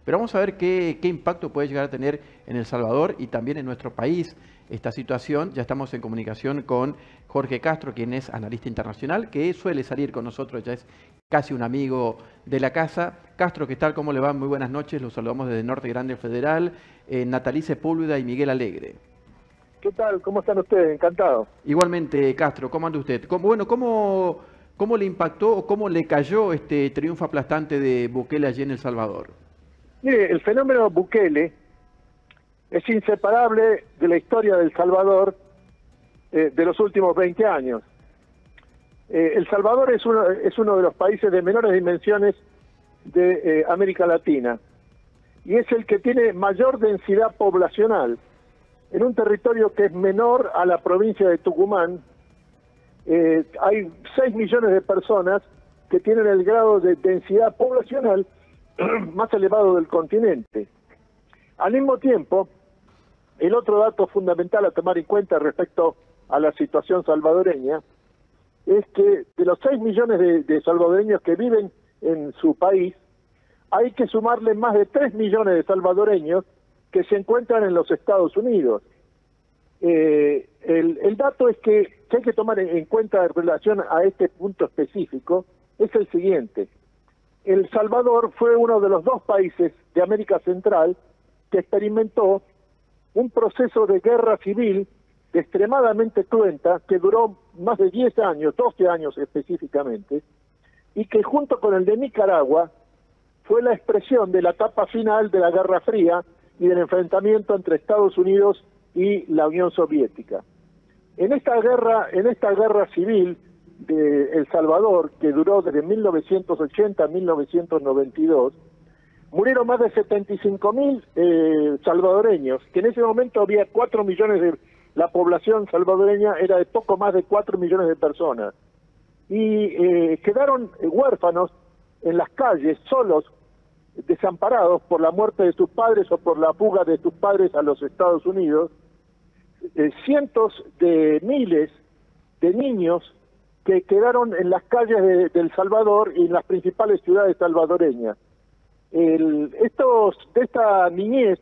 Pero vamos a ver qué impacto puede llegar a tener en El Salvador y también en nuestro país esta situación. Ya estamos en comunicación con Jorge Castro, quien es analista internacional, que suele salir con nosotros, ya es casi un amigo de la casa. Castro, ¿qué tal? ¿Cómo le va? Muy buenas noches. Los saludamos desde Norte Grande Federal, Natalice Sepúlveda y Miguel Alegre. ¿Qué tal? ¿Cómo están ustedes? Encantado. Igualmente, Castro, ¿cómo anda usted? ¿Cómo le impactó o cómo le cayó este triunfo aplastante de Bukele allí en El Salvador? Mire, el fenómeno Bukele es inseparable de la historia de El Salvador de los últimos 20 años. El Salvador es uno de los países de menores dimensiones de América Latina y es el que tiene mayor densidad poblacional en un territorio que es menor a la provincia de Tucumán. Hay 6 millones de personas que tienen el grado de densidad poblacional más elevado del continente. Al mismo tiempo, el otro dato fundamental a tomar en cuenta respecto a la situación salvadoreña es que de los 6 millones de salvadoreños que viven en su país, hay que sumarle más de 3 millones de salvadoreños que se encuentran en los Estados Unidos. El dato es que hay que tomar en cuenta en relación a este punto específico es el siguiente. El Salvador fue uno de los 2 países de América Central que experimentó un proceso de guerra civil extremadamente cruenta que duró más de 10 años, 12 años específicamente, y que junto con el de Nicaragua fue la expresión de la etapa final de la Guerra Fría y del enfrentamiento entre Estados Unidos y la Unión Soviética. En esta guerra civil de El Salvador, que duró desde 1980 a 1992, murieron más de 75.000 salvadoreños, que en ese momento había 4 millones de... La población salvadoreña era de poco más de 4 millones de personas. Y quedaron huérfanos en las calles, solos, desamparados por la muerte de sus padres o por la fuga de sus padres a los Estados Unidos. Cientos de miles de niños que quedaron en las calles de El Salvador y en las principales ciudades salvadoreñas. Esta niñez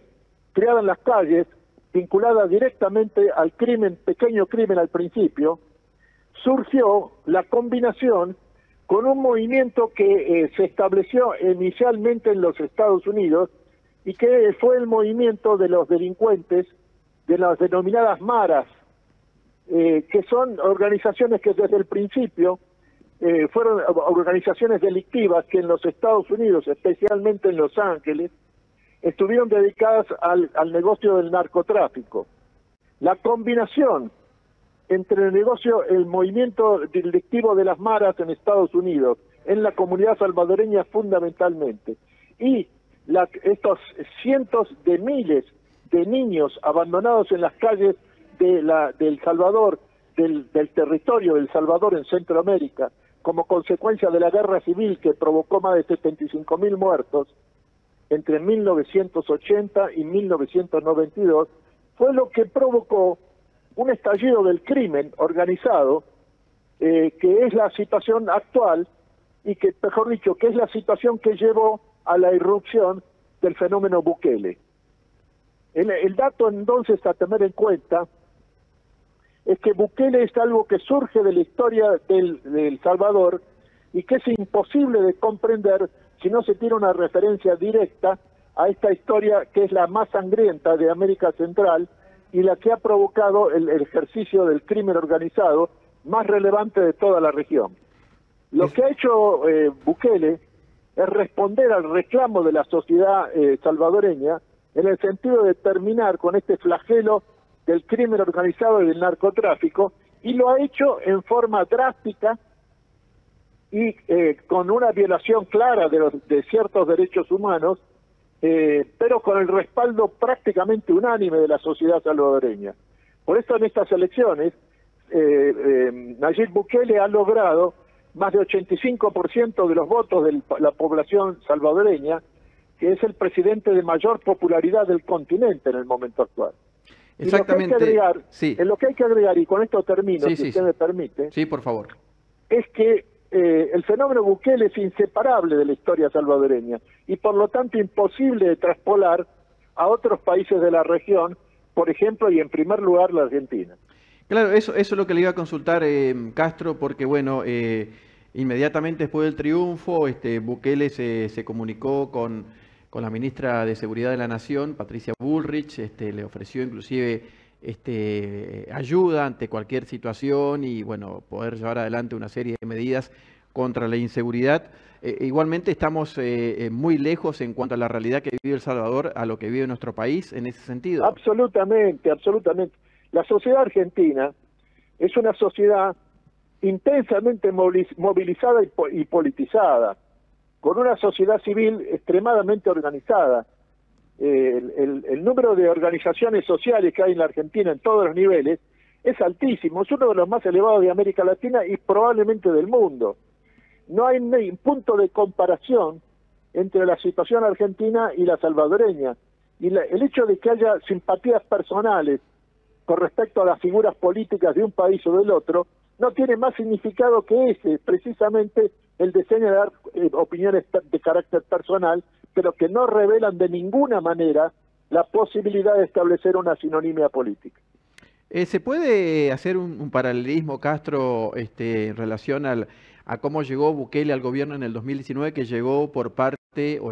criada en las calles, vinculada directamente al crimen, pequeño crimen al principio, surgió la combinación con un movimiento que se estableció inicialmente en los Estados Unidos y que fue el movimiento de los delincuentes de las denominadas maras, que son organizaciones que desde el principio fueron organizaciones delictivas que en los Estados Unidos, especialmente en Los Ángeles, estuvieron dedicadas al negocio del narcotráfico. La combinación entre el movimiento delictivo de las maras en Estados Unidos, en la comunidad salvadoreña fundamentalmente, y estos cientos de miles de niños abandonados en las calles del Salvador, del territorio del Salvador en Centroamérica, como consecuencia de la guerra civil que provocó más de 75.000 muertos entre 1980 y 1992, fue lo que provocó un estallido del crimen organizado, que es la situación actual y que, mejor dicho, que es la situación que llevó a la irrupción del fenómeno Bukele. El dato entonces a tener en cuenta es que Bukele es algo que surge de la historia del Salvador y que es imposible de comprender si no se tiene una referencia directa a esta historia que es la más sangrienta de América Central y la que ha provocado el ejercicio del crimen organizado más relevante de toda la región. Lo que ha hecho Bukele es responder al reclamo de la sociedad salvadoreña en el sentido de terminar con este flagelo del crimen organizado y del narcotráfico, y lo ha hecho en forma drástica y con una violación clara de ciertos derechos humanos, pero con el respaldo prácticamente unánime de la sociedad salvadoreña. Por eso en estas elecciones, Nayib Bukele ha logrado más de 85% de los votos de la población salvadoreña, que es el presidente de mayor popularidad del continente en el momento actual. Exactamente. Lo que hay que agregar, y con esto termino, si usted me permite. Sí, por favor. Es que el fenómeno Bukele es inseparable de la historia salvadoreña y por lo tanto imposible de traspolar a otros países de la región, por ejemplo, y en primer lugar la Argentina. Claro, eso es lo que le iba a consultar, Castro, porque bueno, inmediatamente después del triunfo, Bukele se comunicó con la ministra de Seguridad de la Nación, Patricia Bullrich, le ofreció inclusive ayuda ante cualquier situación y bueno, poder llevar adelante una serie de medidas contra la inseguridad. Igualmente estamos muy lejos en cuanto a la realidad que vive El Salvador a lo que vive nuestro país en ese sentido. Absolutamente, absolutamente. La sociedad argentina es una sociedad intensamente movilizada y politizada, con una sociedad civil extremadamente organizada. El número de organizaciones sociales que hay en la Argentina en todos los niveles es altísimo, es uno de los más elevados de América Latina y probablemente del mundo. No hay un punto de comparación entre la situación argentina y la salvadoreña. Y el hecho de que haya simpatías personales con respecto a las figuras políticas de un país o del otro, no tiene más significado que ese, precisamente el deseo de dar opiniones de carácter personal, pero que no revelan de ninguna manera la posibilidad de establecer una sinonimia política. ¿Se puede hacer un paralelismo, Castro, en relación a cómo llegó Bukele al gobierno en el 2019, que llegó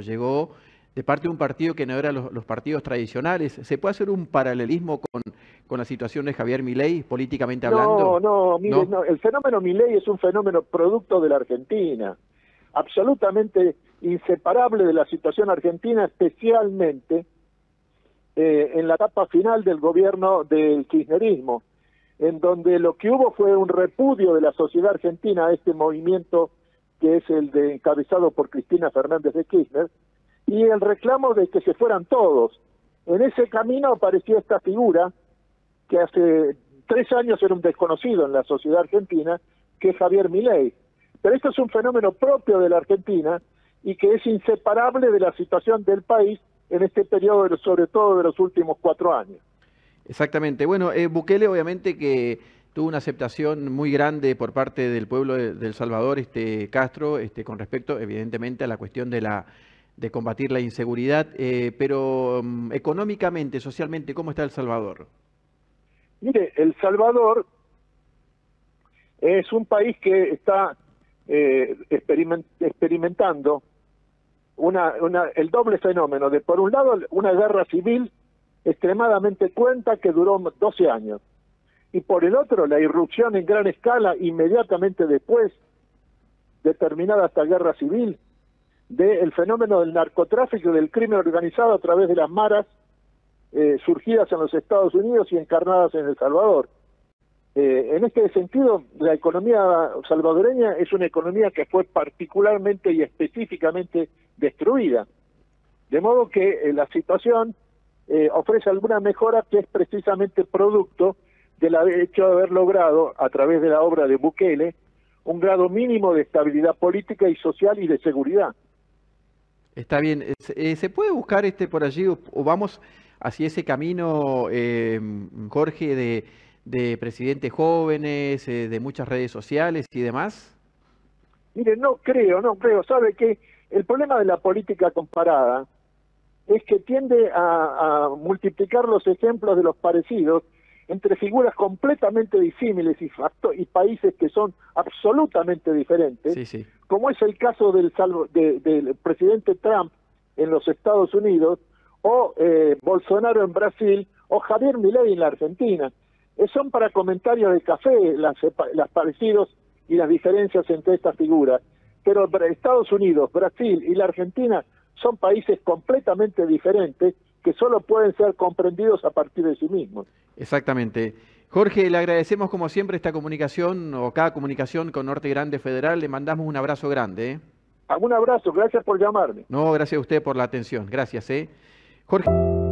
llegó de parte de un partido que no era los partidos tradicionales? ¿Se puede hacer un paralelismo con la situación de Javier Milei, políticamente hablando? Mire, no, el fenómeno Milei es un fenómeno producto de la Argentina, absolutamente inseparable de la situación argentina, especialmente en la etapa final del gobierno del kirchnerismo, en donde lo que hubo fue un repudio de la sociedad argentina a este movimiento que es el de encabezado por Cristina Fernández de Kirchner, y el reclamo de que se fueran todos. En ese camino apareció esta figura que hace 3 años era un desconocido en la sociedad argentina, que es Javier Milei. Pero esto es un fenómeno propio de la Argentina y que es inseparable de la situación del país en este periodo, sobre todo de los últimos 4 años. Exactamente. Bueno, Bukele obviamente que tuvo una aceptación muy grande por parte del pueblo de El Salvador, Castro, con respecto evidentemente a la cuestión de combatir la inseguridad, pero económicamente, socialmente, ¿cómo está El Salvador? Mire, El Salvador es un país que está experimentando el doble fenómeno de, por un lado, una guerra civil extremadamente cruenta que duró 12 años, y por el otro, la irrupción en gran escala, inmediatamente después de terminada esta guerra civil, del fenómeno del narcotráfico y del crimen organizado a través de las maras surgidas en los Estados Unidos y encarnadas en El Salvador. En este sentido, la economía salvadoreña es una economía que fue particularmente y específicamente destruida. De modo que la situación ofrece alguna mejora que es precisamente producto del hecho de haber logrado, a través de la obra de Bukele, un grado mínimo de estabilidad política y social y de seguridad. Está bien. ¿Se puede buscar por allí o vamos hacia ese camino, Jorge, de presidentes jóvenes, de muchas redes sociales y demás? Mire, no creo. ¿Sabe qué? El problema de la política comparada es que tiende a multiplicar los ejemplos de los parecidos entre figuras completamente disímiles y países que son absolutamente diferentes, Sí, sí. como es el caso del presidente Trump en los Estados Unidos, o Bolsonaro en Brasil, o Javier Milei en la Argentina. Son para comentarios de café las parecidos y las diferencias entre estas figuras. Pero Estados Unidos, Brasil y la Argentina son países completamente diferentes que solo pueden ser comprendidos a partir de sí mismos. Exactamente. Jorge, le agradecemos como siempre esta comunicación o cada comunicación con Norte Grande Federal. Le mandamos un abrazo grande. Un abrazo, gracias por llamarme. No, gracias a usted por la atención. Gracias. Jorge.